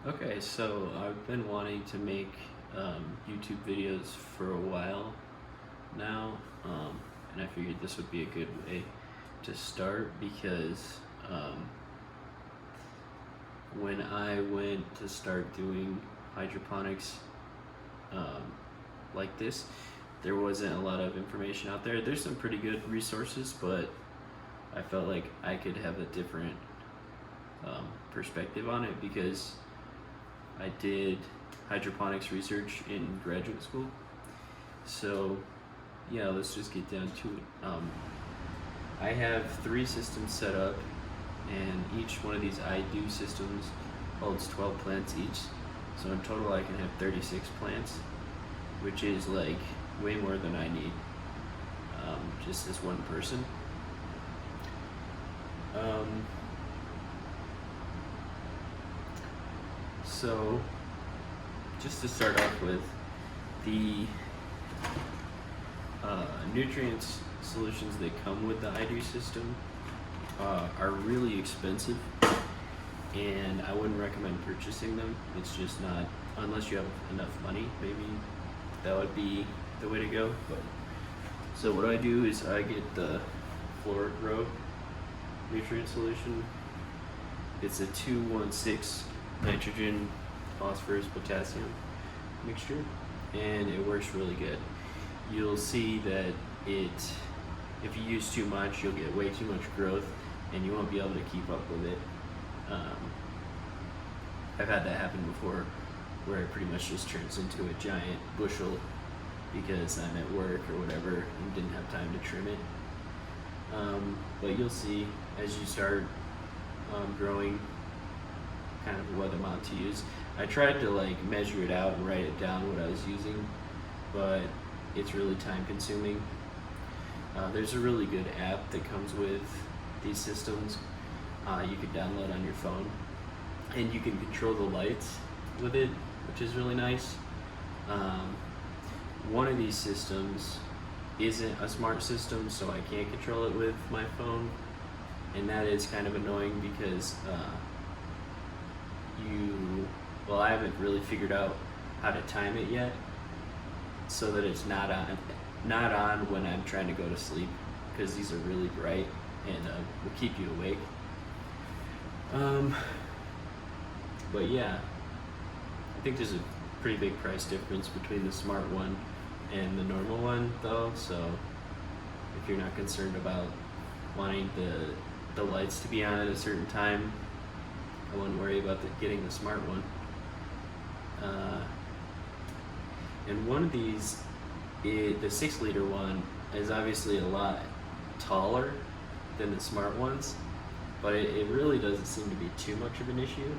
Okay, so I've been wanting to make YouTube videos for a while now, and I figured this would be a good way to start because when I went to start doing hydroponics like this, there wasn't a lot of information out there. There's some pretty good resources, but I felt like I could have a different perspective on it because I did hydroponics research in graduate school. So yeah, let's just get down to it. I have 3 systems set up, and each one of these Idoo systems holds 12 plants each. So in total I can have 36 plants, which is like way more than I need, just as one person. So just to start off with, the nutrients solutions that come with the Idoo system are really expensive, and I wouldn't recommend purchasing them. It's just not, unless you have enough money, maybe that would be the way to go. But so what I do is I get the FloraGro nutrient solution. It's a 2-1-6 nitrogen, phosphorus, potassium mixture, and it works really good. You'll see that if you use too much, you'll get way too much growth and you won't be able to keep up with it. I've had that happen before, where it pretty much just turns into a giant bushel because I'm at work or whatever and didn't have time to trim it. But you'll see as you start growing kind of what amount to use. I tried to like measure it out and write it down what I was using, but it's really time consuming. There's a really good app that comes with these systems you could download on your phone, and you can control the lights with it, which is really nice. One of these systems isn't a smart system, so I can't control it with my phone, and that is kind of annoying because I haven't really figured out how to time it yet so that it's not on when I'm trying to go to sleep, because these are really bright and will keep you awake. But yeah, I think there's a pretty big price difference between the smart one and the normal one though, so if you're not concerned about wanting the lights to be on at a certain time, I wouldn't worry about getting the smart one. And one of these, the 6-liter one, is obviously a lot taller than the smart ones, but it really doesn't seem to be too much of an issue.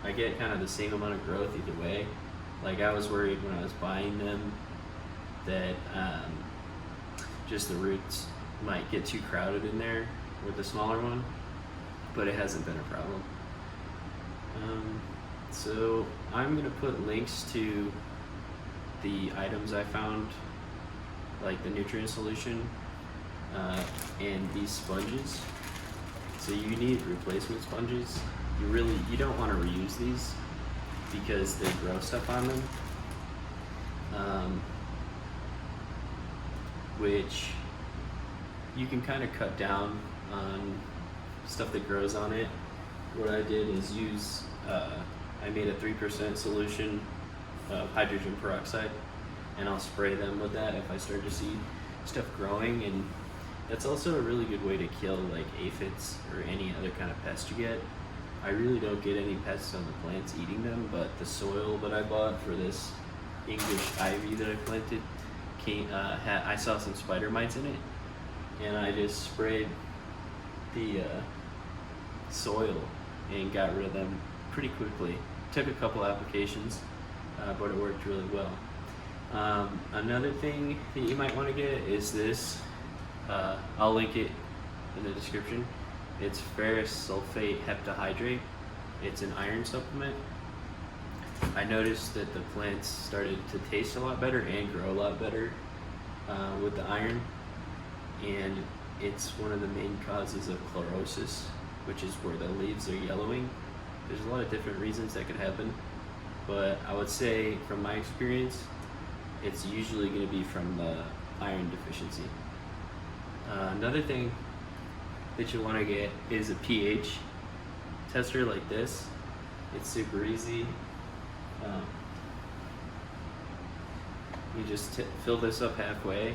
I get kind of the same amount of growth either way. Like, I was worried when I was buying them that just the roots might get too crowded in there with the smaller one, but it hasn't been a problem. So I'm gonna put links to the items I found, like the nutrient solution and these sponges. So you need replacement sponges. You don't want to reuse these because they grow stuff on them, which you can kind of cut down on stuff that grows on it. What I did is use, I made a 3% solution of hydrogen peroxide, and I'll spray them with that if I start to see stuff growing. And that's also a really good way to kill like aphids or any other kind of pest you get. I really don't get any pests on the plants eating them, but the soil that I bought for this English ivy that I planted I saw some spider mites in it, and I just sprayed the soil and got rid of them pretty quickly. Took a couple applications, but it worked really well. Another thing that you might want to get is this. I'll link it in the description. It's Ferrous Sulfate Heptahydrate. It's an iron supplement. I noticed that the plants started to taste a lot better and grow a lot better with the iron, and it's one of the main causes of chlorosis, which is where the leaves are yellowing There's a lot of different reasons that could happen, but I would say from my experience, it's usually going to be from the iron deficiency. Another thing that you want to get is a pH tester like this. It's super easy. You just fill this up halfway,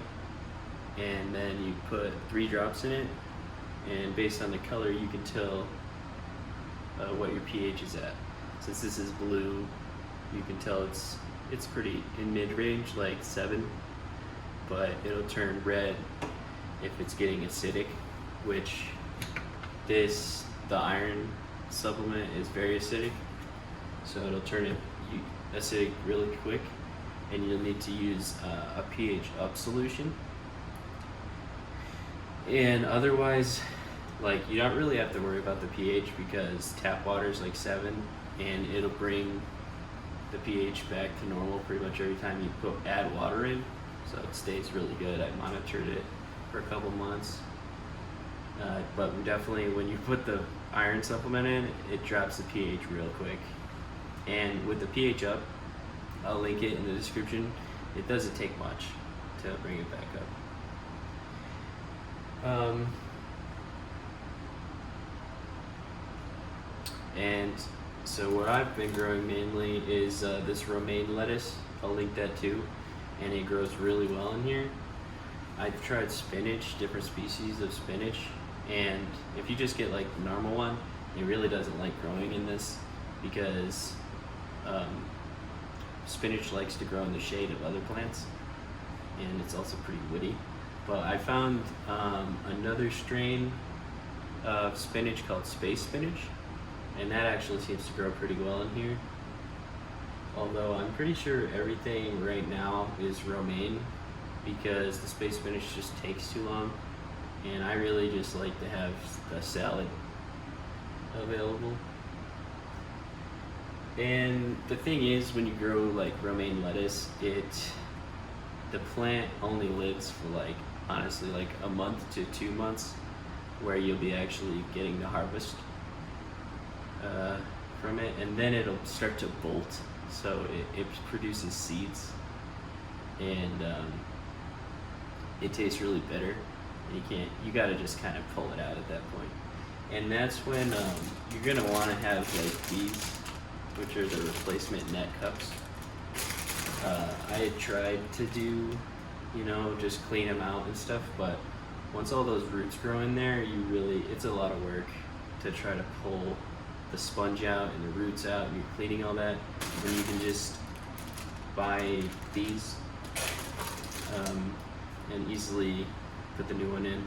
and then you put 3 drops in it, and based on the color you can tell what your pH is at. Since this is blue, you can tell it's pretty in mid-range, like 7, but it'll turn red if it's getting acidic, which the iron supplement is very acidic, so it'll turn it acidic really quick, and you'll need to use a pH up solution. And otherwise, like, you don't really have to worry about the pH, because tap water is like 7, and it'll bring the pH back to normal pretty much every time you add water in, so it stays really good. I monitored it for a couple months, but definitely when you put the iron supplement in, it drops the pH real quick. And with the pH up, I'll link it in the description, it doesn't take much to bring it back up. And so what I've been growing mainly is this romaine lettuce. I'll link that too, and it grows really well in here. I've tried spinach, different species of spinach, and if you just get like the normal one, it really doesn't like growing in this, because spinach likes to grow in the shade of other plants, and it's also pretty woody. But I found another strain of spinach called space spinach, and that actually seems to grow pretty well in here. Although I'm pretty sure everything right now is romaine, because the space spinach just takes too long, and I really just like to have the salad available. And the thing is, when you grow like romaine lettuce, the plant only lives for like, honestly, like a month to 2 months, where you'll be actually getting the harvest from it, and then it'll start to bolt, so it produces seeds, and it tastes really bitter. You gotta just kind of pull it out at that point. And that's when you're gonna want to have like these, which are the replacement net cups. I had tried to do, just clean them out and stuff, but once all those roots grow in there, it's a lot of work to try to pull the sponge out and the roots out, and you're cleaning all that. When you can just buy these and easily put the new one in,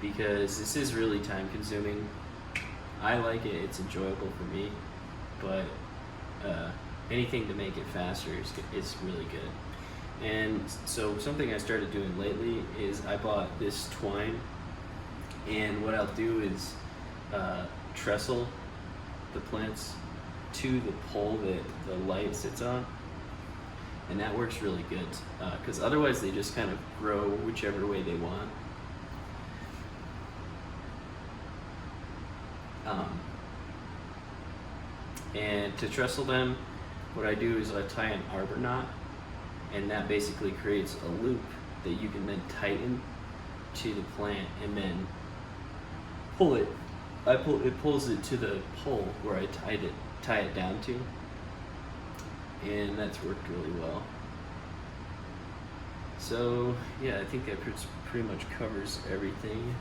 because this is really time consuming. I like it, it's enjoyable for me, but anything to make it faster is really good. And so something I started doing lately is I bought this twine, and what I'll do is trestle the plants to the pole that the light sits on, and that works really good, because otherwise they just kind of grow whichever way they want. And to trestle them, what I do is I tie an arbor knot, and that basically creates a loop that you can then tighten to the plant and then pull it. It pulls it to the pole where I tie it down to, and that's worked really well. So yeah, I think that pretty much covers everything.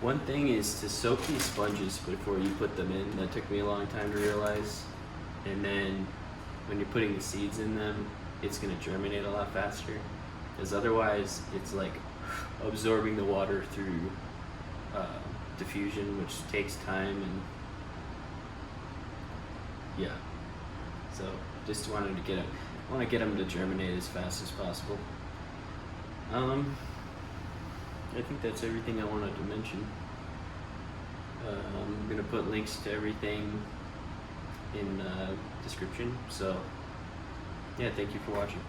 One thing is to soak these sponges before you put them in. That took me a long time to realize. And then when you're putting the seeds in them, it's going to germinate a lot faster, because otherwise it's like absorbing the water through diffusion, which takes time. And yeah, so just wanted to get them to germinate as fast as possible. I think that's everything I wanted to mention. I'm gonna put links to everything in the description. So yeah, thank you for watching.